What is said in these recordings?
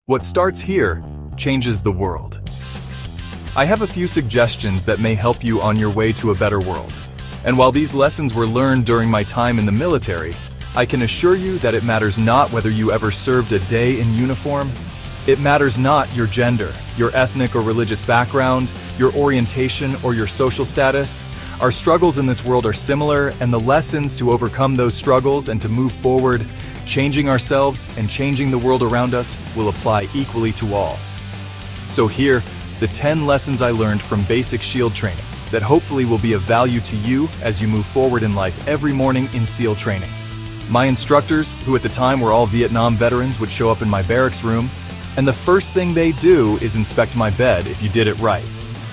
What starts here changes the world. I have a few suggestions that may help you on your way to a better world. And while these lessons were learned during my time in the military, I can assure you that it matters not whether you ever served a day in uniform. It matters not your gender, your ethnic or religious background, your orientation or your social status. Our struggles in this world are similar, and the lessons to overcome those struggles and to move forward, changing ourselves and changing the world around us, will apply equally to all. So here, the 10 lessons I learned from basic SHIELD training that hopefully will be of value to you as you move forward in life every morning in SEAL training. My instructors, who at the time were all Vietnam veterans, would show up in my barracks room, and the first thing they do is inspect my bed if you did it right.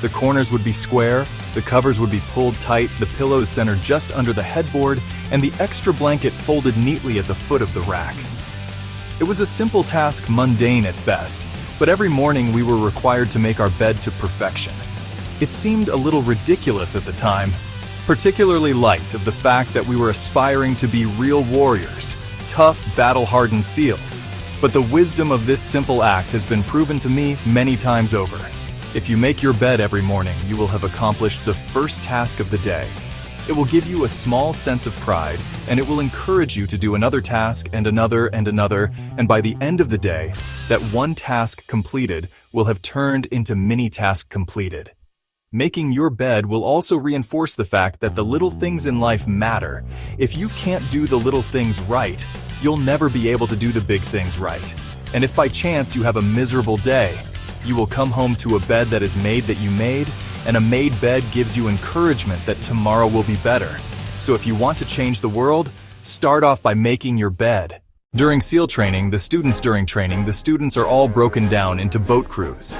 The corners would be square, the covers would be pulled tight, the pillows centered just under the headboard, and the extra blanket folded neatly at the foot of the rack. It was a simple task, mundane at best, but every morning we were required to make our bed to perfection. It seemed a little ridiculous at the time, particularly light of the fact that we were aspiring to be real warriors, tough, battle-hardened SEALs. But the wisdom of this simple act has been proven to me many times over. If you make your bed every morning, you will have accomplished the first task of the day. It will give you a small sense of pride, and it will encourage you to do another task and another and another, and by the end of the day, that one task completed will have turned into many tasks completed. Making your bed will also reinforce the fact that the little things in life matter. If you can't do the little things right, you'll never be able to do the big things right. And if by chance you have a miserable day, you will come home to a bed that is made that you made, and a made bed gives you encouragement that tomorrow will be better. So if you want to change the world, start off by making your bed. During SEAL training, the students are all broken down into boat crews.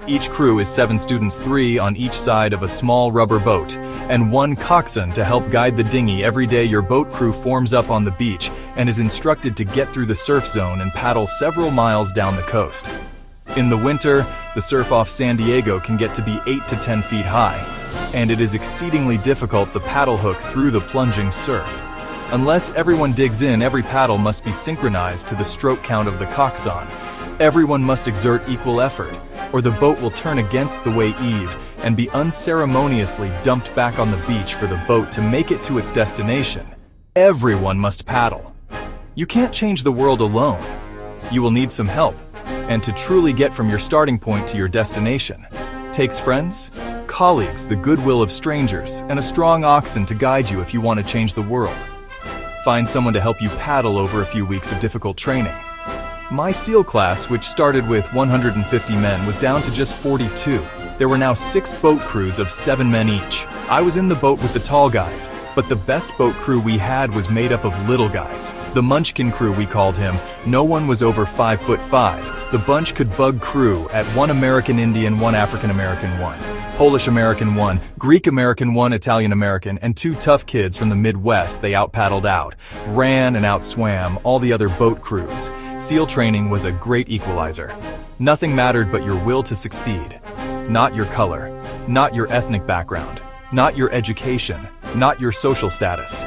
Each crew is 7 students, 3 on each side of a small rubber boat, and 1 coxswain to help guide the dinghy. Every day your boat crew forms up on the beach and is instructed to get through the surf zone and paddle several miles down the coast. In the winter, the surf off San Diego can get to be 8 to 10 feet high, and it is exceedingly difficult to paddle hook through the plunging surf. Unless everyone digs in, every paddle must be synchronized to the stroke count of the coxswain. Everyone must exert equal effort, or the boat will turn against the way eve and be unceremoniously dumped back on the beach for the boat to make it to its destination. Everyone must paddle. You can't change the world alone. You will need some help, and to truly get from your starting point to your destination takes friends, colleagues, the goodwill of strangers, and a strong oxen to guide you if you want to change the world. Find someone to help you paddle over a few weeks of difficult training. My SEAL class, which started with 150 men, was down to just 42. There were now 6 boat crews of 7 men each. I was in the boat with the tall guys, but the best boat crew we had was made up of little guys. The Munchkin crew, we called him. No one was over 5'5". The bunch could bug crew at 1 American Indian, 1 African American, 1 Polish American, 1 Greek American, 1 Italian American, and 2 tough kids from the Midwest. They out-paddled out, ran and out-swam all the other boat crews. SEAL training was a great equalizer. Nothing mattered but your will to succeed. Not your color, not your ethnic background, not your education, not your social status.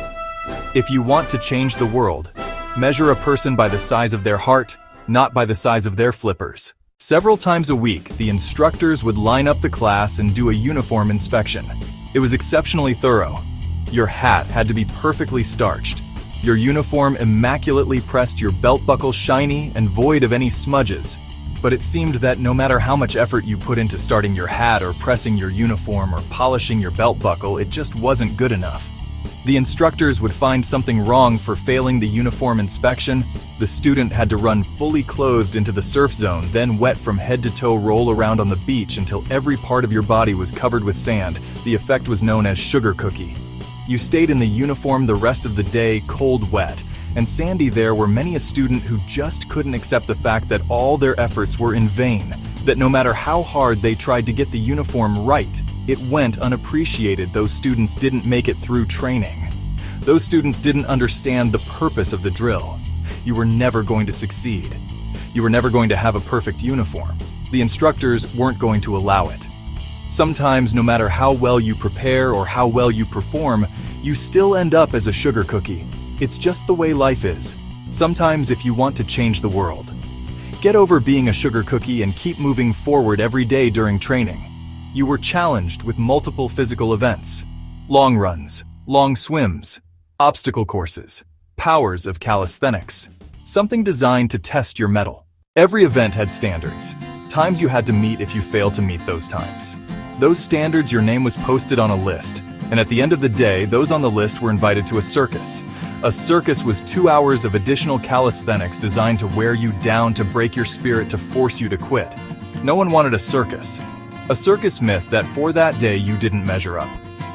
If you want to change the world, measure a person by the size of their heart, not by the size of their flippers. Several times a week, the instructors would line up the class and do a uniform inspection. It was exceptionally thorough. Your hat had to be perfectly starched. Your uniform immaculately pressed, your belt buckle shiny and void of any smudges. But it seemed that no matter how much effort you put into starting your hat or pressing your uniform or polishing your belt buckle, it just wasn't good enough. The instructors would find something wrong for failing the uniform inspection. The student had to run fully clothed into the surf zone, then wet from head to toe roll around on the beach until every part of your body was covered with sand. The effect was known as sugar cookie. You stayed in the uniform the rest of the day, cold, wet, and sandy. There were many a student who just couldn't accept the fact that all their efforts were in vain, that no matter how hard they tried to get the uniform right, it went unappreciated. Those students didn't make it through training. Those students didn't understand the purpose of the drill. You were never going to succeed. You were never going to have a perfect uniform. The instructors weren't going to allow it. Sometimes, no matter how well you prepare or how well you perform, you still end up as a sugar cookie. It's just the way life is. Sometimes, if you want to change the world, Get over being a sugar cookie and keep moving forward every day during training. You were challenged with multiple physical events: long runs, long swims, obstacle courses, powers of calisthenics, something designed to test your mettle. Every event had standards, times you had to meet if you failed to meet those times. Those standards, your name was posted on a list, and at the end of the day, those on the list were invited to a circus. A circus was 2 hours of additional calisthenics designed to wear you down, to break your spirit, to force you to quit. No one wanted a circus. A circus myth that for that day you didn't measure up.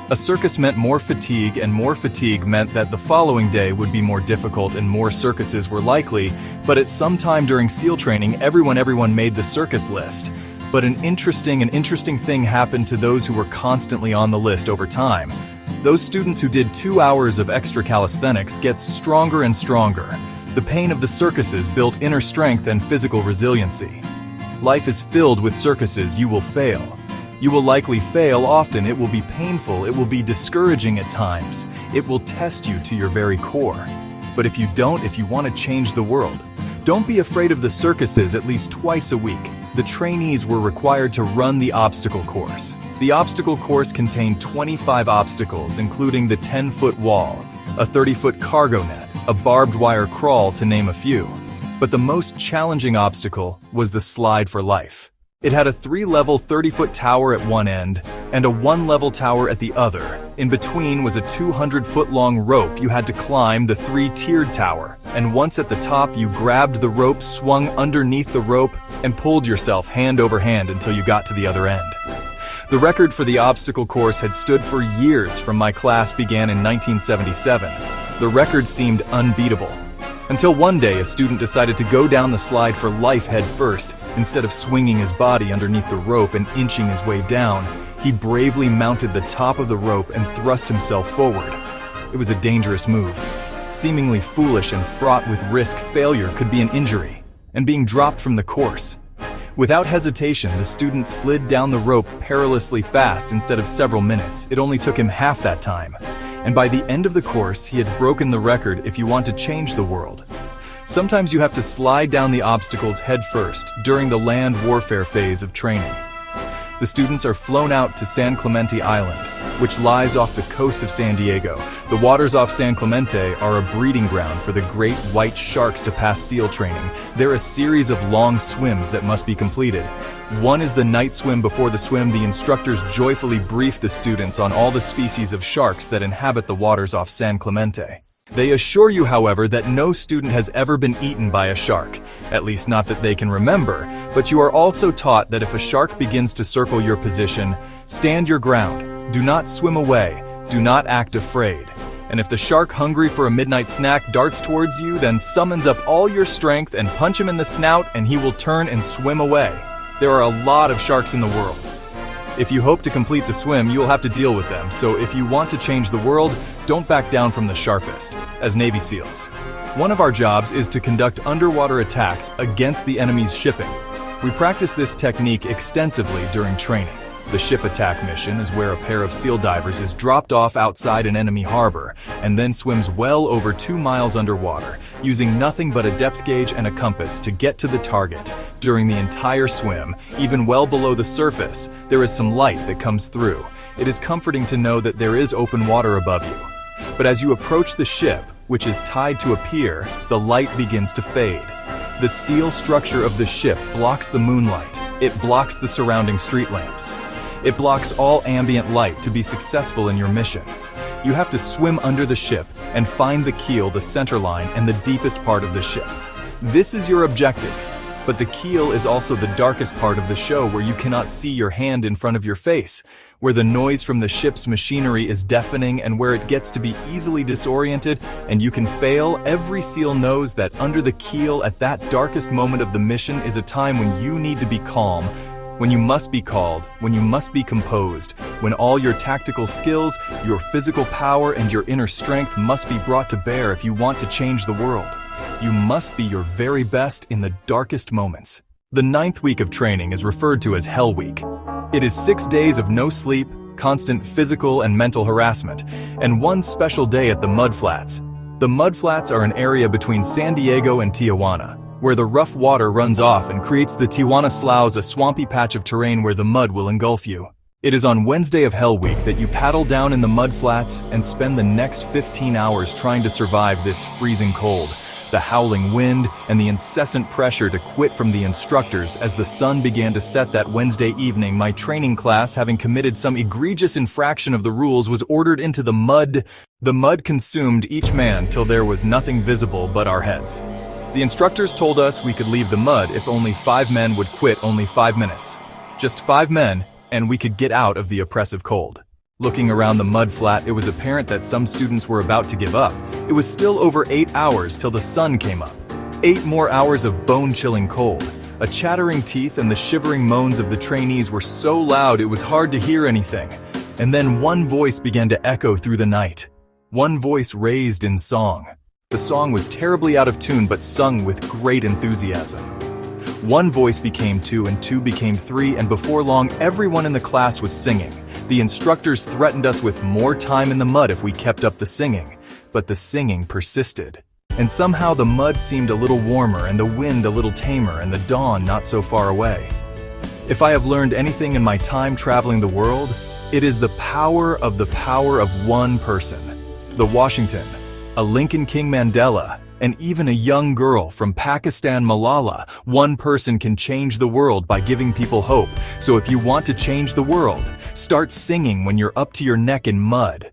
A circus meant more fatigue, and more fatigue meant that the following day would be more difficult and more circuses were likely, but at some time during SEAL training, everyone made the circus list. But an interesting thing happened to those who were constantly on the list over time. Those students who did 2 hours of extra calisthenics gets stronger and stronger. The pain of the circuses built inner strength and physical resiliency. Life is filled with circuses. You will fail. You will likely fail often. It will be painful. It will be discouraging at times. It will test you to your very core. But if you want to change the world, don't be afraid of the circuses. At least twice a week, the trainees were required to run the obstacle course. The obstacle course contained 25 obstacles, including the 10-foot wall, a 30-foot cargo net, a barbed wire crawl, to name a few. But the most challenging obstacle was the slide for life. It had a 3-level 30-foot tower at one end and a 1-level tower at the other. In between was a 200-foot-long rope you had to climb, the 3-tiered tower. And once at the top, you grabbed the rope, swung underneath the rope, and pulled yourself hand over hand until you got to the other end. The record for the obstacle course had stood for years from my class began in 1977. The record seemed unbeatable. Until one day, a student decided to go down the slide for life head first. Instead of swinging his body underneath the rope and inching his way down, he bravely mounted the top of the rope and thrust himself forward. It was a dangerous move. Seemingly foolish and fraught with risk, failure could be an injury, and being dropped from the course. Without hesitation, the student slid down the rope perilously fast. Instead of several minutes, it only took him half that time. And by the end of the course, he had broken the record if you want to change the world. Sometimes you have to slide down the obstacles head first during the land warfare phase of training. The students are flown out to San Clemente Island, which lies off the coast of San Diego. The waters off San Clemente are a breeding ground for the great white sharks. To pass SEAL training, there are a series of long swims that must be completed. One is the night swim. Before the swim, the instructors joyfully brief the students on all the species of sharks that inhabit the waters off San Clemente. They assure you, however, that no student has ever been eaten by a shark, at least not that they can remember, but you are also taught that if a shark begins to circle your position, stand your ground, do not swim away, do not act afraid. And if the shark, hungry for a midnight snack, darts towards you, then summons up all your strength and punch him in the snout, and he will turn and swim away. There are a lot of sharks in the world. If you hope to complete the swim, you will have to deal with them. So if you want to change the world, don't back down from the sharpest. As Navy SEALs, one of our jobs is to conduct underwater attacks against the enemy's shipping. We practice this technique extensively during training. The ship attack mission is where a pair of SEAL divers is dropped off outside an enemy harbor and then swims well over 2 miles underwater, using nothing but a depth gauge and a compass to get to the target. During the entire swim, even well below the surface, there is some light that comes through. It is comforting to know that there is open water above you. But as you approach the ship, which is tied to a pier, the light begins to fade. The steel structure of the ship blocks the moonlight. It blocks the surrounding street lamps. It blocks all ambient light. To be successful in your mission, you have to swim under the ship and find the keel, the center line, and the deepest part of the ship. This is your objective. But the keel is also the darkest part of the show, where you cannot see your hand in front of your face, where the noise from the ship's machinery is deafening, and where it gets to be easily disoriented and you can fail. Every SEAL knows that under the keel, at that darkest moment of the mission, is a time when you need to be calm, when you must be called, when you must be composed, when all your tactical skills, your physical power, and your inner strength must be brought to bear if you want to change the world. You must be your very best in the darkest moments. The 9th week of training is referred to as Hell Week. It is 6 days of no sleep, constant physical and mental harassment, and one special day at the Mud Flats. The Mud Flats are an area between San Diego and Tijuana. where the rough water runs off and creates the Tijuana Sloughs, a swampy patch of terrain where the mud will engulf you. It is on Wednesday of Hell Week that you paddle down in the mud flats and spend the next 15 hours trying to survive this freezing cold, the howling wind, and the incessant pressure to quit from the instructors as the sun began to set that Wednesday evening. My training class, having committed some egregious infraction of the rules, was ordered into the mud. The mud consumed each man till there was nothing visible but our heads. The instructors told us we could leave the mud if only 5 men would quit only 5 minutes. Just 5 men, and we could get out of the oppressive cold. Looking around the mud flat, it was apparent that some students were about to give up. It was still over 8 hours till the sun came up. 8 more hours of bone-chilling cold. A chattering teeth and the shivering moans of the trainees were so loud it was hard to hear anything. And then one voice began to echo through the night. One voice raised in song. The song was terribly out of tune but sung with great enthusiasm. One voice became 2 and 2 became 3, and before long everyone in the class was singing. The instructors threatened us with more time in the mud if we kept up the singing, but the singing persisted. And somehow the mud seemed a little warmer and the wind a little tamer and the dawn not so far away. If I have learned anything in my time traveling the world, it is the power of one person. The Washington, a Lincoln King Mandela, and even a young girl from Pakistan, Malala. One person can change the world by giving people hope. So if you want to change the world, start singing when you're up to your neck in mud.